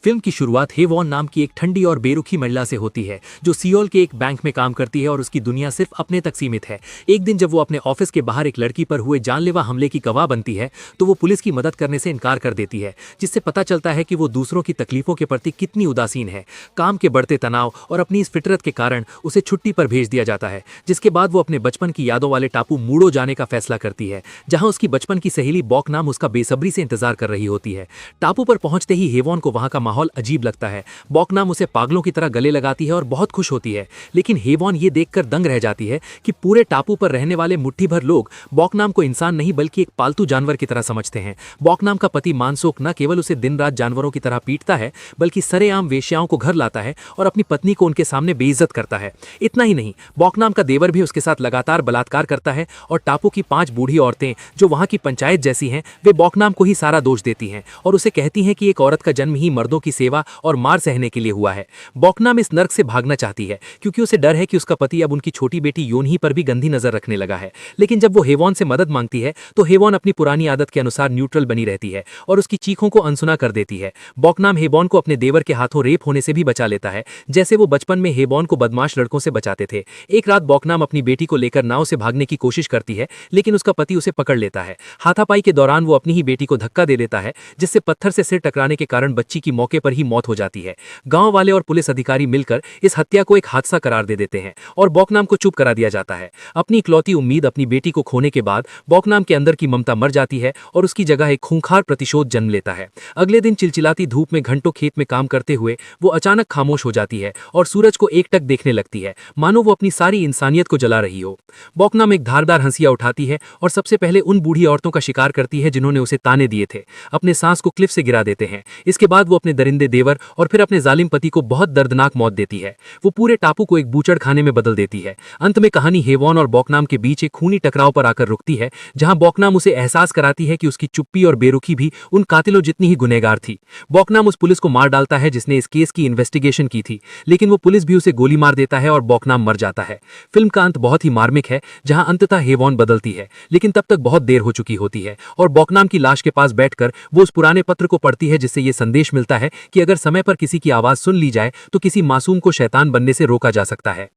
Film की शुरुआत हेवॉन नाम की एक ठंडी और बेरुखी महिला से होती है जो सियोल के एक बैंक में काम करती है और उसकी दुनिया सिर्फ अपने तक सीमित है। एक दिन जब वो अपने ऑफिस के बाहर एक लड़की पर हुए जानलेवा हमले की गवाह बनती है तो वो पुलिस की मदद करने से इनकार कर देती है, जिससे पता चलता है कि वो दूसरों की तकलीफों के प्रति कितनी उदासीन है। काम के बढ़ते तनाव और अपनी इस फितरत के कारण उसे छुट्टी पर भेज दिया जाता है, जिसके बाद वो अपने बचपन की यादों वाले टापू मूडो जाने का फैसला करती है, जहां उसकी बचपन की सहेली बॉक नाम उसका बेसब्री से इंतजार कर रही होती है। टापू पर पहुंचते ही हेवॉन को वहां का माहौल अजीब लगता है। बॉकनाम उसे पागलों की तरह गले लगाती है और बहुत खुश होती है, लेकिन हेवॉन ये देखकर दंग रह जाती है कि पूरे टापू पर रहने वाले मुट्ठी भर लोग बॉकनाम को इंसान नहीं बल्कि एक पालतू जानवर की तरह समझते हैं। बॉकनाम का पति मानसोक न केवल उसे दिन रात जानवरों की तरह पीटता है बल्कि सरेआम वेश्याओं को घर लाता है और अपनी पत्नी को उनके सामने बेइज्जत करता है। इतना ही नहीं, बॉकनाम का देवर भी उसके साथ लगातार बलात्कार करता है और टापू की 5 बूढ़ी औरतें जो वहां की पंचायत जैसी हैं, वे बॉकनाम को ही सारा दोष देती हैं और उसे कहती हैं कि एक औरत का जन्म ही मर्दों की सेवा और मार सहने के लिए हुआ है। बॉकनाम इस नर्क से भागना चाहती है क्योंकि उसे डर है कि उसका पति अब उनकी छोटी बेटी योनही पर भी गंदी नजर रखने लगा है। लेकिन जब वो हेवॉन से मदद मांगती है तो हेवॉन अपनी पुरानी आदत के अनुसार न्यूट्रल बनी रहती है और उसकी चीखों को अनसुना कर देती है। बॉकनाम हेवॉन को अपने देवर के हाथों रेप होने से भी बचा लेता है, जैसे वो बचपन में हेवॉन को बदमाश लड़कों से बचाते थे। एक रात बॉकनाम अपनी बेटी को लेकर नाव से भागने की कोशिश करती है, लेकिन उसका पति उसे पकड़ लेता है। हाथापाई के दौरान वो अपनी ही बेटी को धक्का दे देता है, जिससे पत्थर से सिर टकराने के कारण बच्ची की मौके पर ही मौत हो जाती है। गांव वाले और पुलिस अधिकारी मिलकर इस हत्या को एक हादसा करार दे देते हैं और बॉकनाम को चुप करा दिया जाता है। अपनी इकलौती उम्मीद अपनी बेटी को खोने के बाद बॉकनाम के अंदर की ममता मर जाती है और उसकी जगह एक खूंखार प्रतिशोध जन्म लेता है। अगले दिन चिलचिलाती धूप में घंटों खेत में काम करते हुए वो अचानक खामोश हो जाती है और सूरज को एकटक देखने लगती है, मानो वो अपनी सारी इंसानियत को जला रही हो। बॉकनाम एक धारदार हंसिया उठाती है और सबसे पहले उन बूढ़ी औरतों का शिकार करती है जिन्होंने उसे ताने दिए थे, अपने सांस को क्लिफ से गिरा देते हैं। इसके बाद वो अपने दरिंदे देवर और फिर अपने जालिम पति को बहुत दर्दनाक मौत देती है। वो पूरे टापू को एक बूचड़ खाने में बदल देती है। अंत में कहानी हेवॉन और बॉकनाम के बीच एक खूनी टकराव पर आकर रुकती है, जहां बॉकनाम उसे एहसास कराती है कि उसकी चुप्पी और बेरुखी भी उन कातिलों जितनी ही गुनहगार थी। बॉकनाम उस पुलिस को मार डालता है जिसने इस केस की इन्वेस्टिगेशन की थी, लेकिन वो पुलिस भी उसे गोली मार देता है और बॉकनाम मर जाता है। फिल्म का अंत बहुत ही मार्मिक है, जहां अंततः हेवॉन बदलती है, लेकिन तब तक बहुत देर हो चुकी होती है और बॉकनाम की लाश के पास बैठकर वो उस पुराने पत्र को पढ़ती है जिससे ये संदेश मिलता है कि अगर समय पर किसी की आवाज सुन ली जाए तो किसी मासूम को शैतान बनने से रोका जा सकता है।